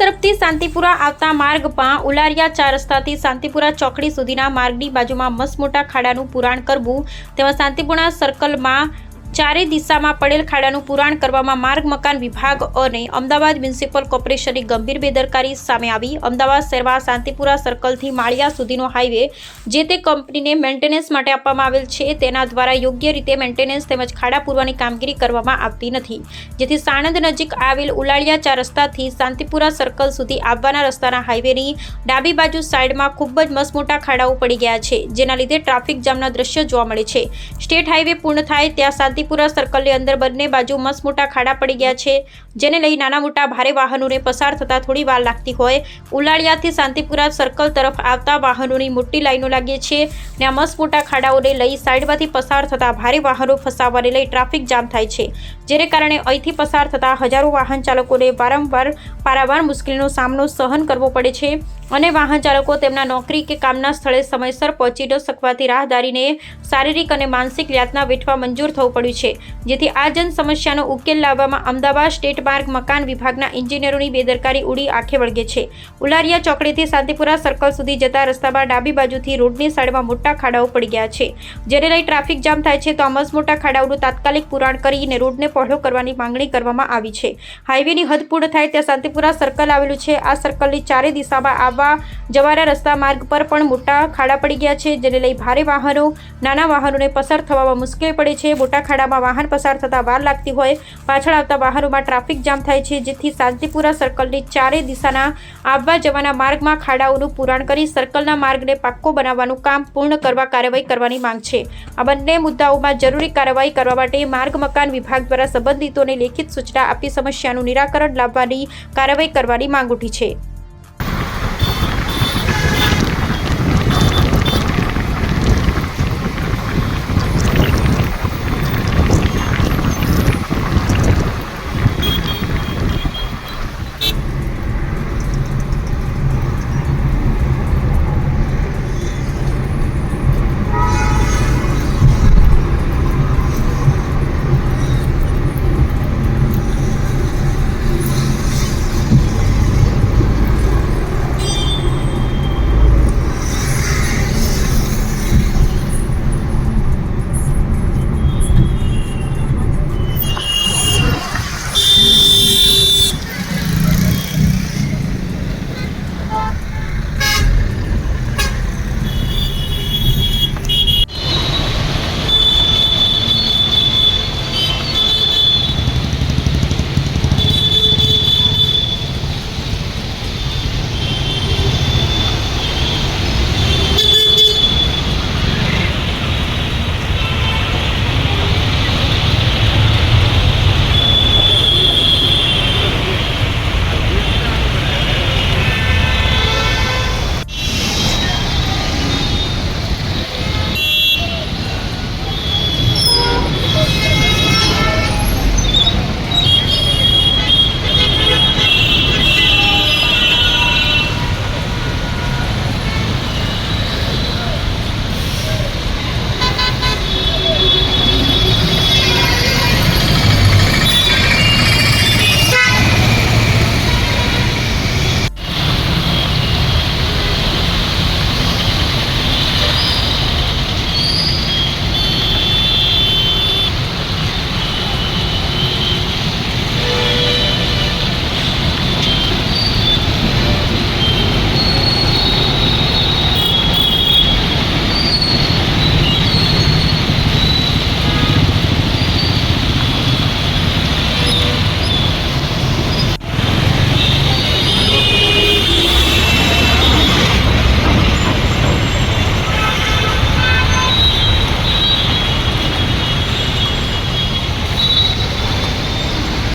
તરફથી શાંતિપુરા આવતા માર્ગમાં ઉલારિયા 4 રસ્તાથી શાંતિપુરા ચોકડી સુધીના માર્ગની બાજુમાં મસમોટા ખાડાનું પુરાણ કરવું તેમજ શાંતિપુરા સર્કલમાં ચારે દિશામાં પડેલ ખાડાનું પુરાણ કરવામાં માર્ગ મકાન વિભાગ અને અમદાવાદ મ્યુનિસિપલ કોર્પોરેશનની ગંભીર બેદરકારી સામે આવી। અમદાવાદ શહેરમાં શાંતિપુરા સર્કલથી માળિયા સુધીનો હાઈવે જે તે કંપનીને મેન્ટેનન્સ માટે આપવામાં આવેલ છે તેના દ્વારા યોગ્ય રીતે મેન્ટેનન્સ તેમજ ખાડા પૂરવાની કામગીરી કરવામાં આવતી નથી, જેથી સાણંદ નજીક આવેલ ઉલાળિયા 4 રસ્તાથી શાંતિપુરા સર્કલ સુધી આવવાના રસ્તાના હાઈવેની ડાબી બાજુ સાઈડમાં ખૂબ જ મસમોટા ખાડાઓ પડી ગયા છે, જેના લીધે ટ્રાફિક જામના દ્રશ્યો જોવા મળે છે। સ્ટેટ હાઈવે પૂર્ણ થાય ત્યાં શાંતિપુરા સર્કલની અંદર બંને બાજુ મસમોટા ખાડા પડી ગયા છે, જેને લઈ નાના મોટા ભારે વાહનોને પસાર થતા થોડી વાર લાગતી હોય। ઉલાળિયાથી શાંતિપુરા સર્કલ તરફ આવતા વાહનોની મોટી લાઈનો લાગી છે અને આ મસમોટા ખાડાઓને લઈ સાઈડમાંથી પસાર થતા ભારે વાહનો ફસાવવાને લઈ ટ્રાફિક જામ થાય છે, જેને કારણે અહીંથી પસાર થતા હજારો વાહન ચાલકોને પારાવાર મુશ્કેલીનો સામનો સહન કરવો પડે છે અને વાહન ચાલકો તેમના નોકરી કે કામના સ્થળે સમયસર પહોંચી ન શકવાથી રાહદારીને શારીરિક અને માનસિક યાતના વેઠવા મંજૂર થવું પડ્યું છે, જેથી આ જન સમસ્યાનો ઉકેલ લાવવામાં અમદાવાદ સ્ટેટ માર્ગ મકાન વિભાગના એન્જિનિયરોની બેદરકારી ઉડી આંખે વળગે છે। ઉલારિયા ચોકડીથી શાંતિપુરા સર્કલ સુધી જતા રસ્તામાં ડાબી બાજુથી રોડની સાઈડમાં મોટા ખાડાઓ પડી ગયા છે, જેને લઈ ટ્રાફિક જામ થાય છે, તો આ મસમોટા ખાડાઓનું તાત્કાલિક પુરાણ કરીને રોડને પહોળો કરવાની માંગણી કરવામાં આવી છે। હાઈવેની હદ પૂર્ણ થાય ત્યાં શાંતિપુરા સર્કલ આવેલું છે। આ સર્કલની ચારે દિશામાં આવવા જવાના રસ્તા માર્ગ પર પણ મોટા ખાડા પડી ગયા છે, જેને લઈ ભારે વાહનો નાના વાહનોને પસાર થવામાં મુશ્કેલ પડે છે। મોટા ખાડામાં વાહન પસાર થતા વાર લાગતી હોય, પાછળ આવતા વાહનોમાં ટ્રાફિક જામ થાય છે, જેથી શાંતિપુરા સર્કલની ચારે દિશાના આવવા જવાના માર્ગમાં ખાડાઓનું પુરાણ કરી સર્કલના માર્ગને પાક્કો બનાવવાનું કામ પૂર્ણ કરવા કાર્યવાહી કરવાની માંગ છે। આ બંને મુદ્દાઓમાં જરૂરી કાર્યવાહી કરવા માટે માર્ગ મકાન વિભાગ દ્વારા સંબંધિતોને લેખિત સૂચના આપી સમસ્યાનું નિરાકરણ લાવવાની કાર્યવાહી કરવાની માંગ ઉઠી છે।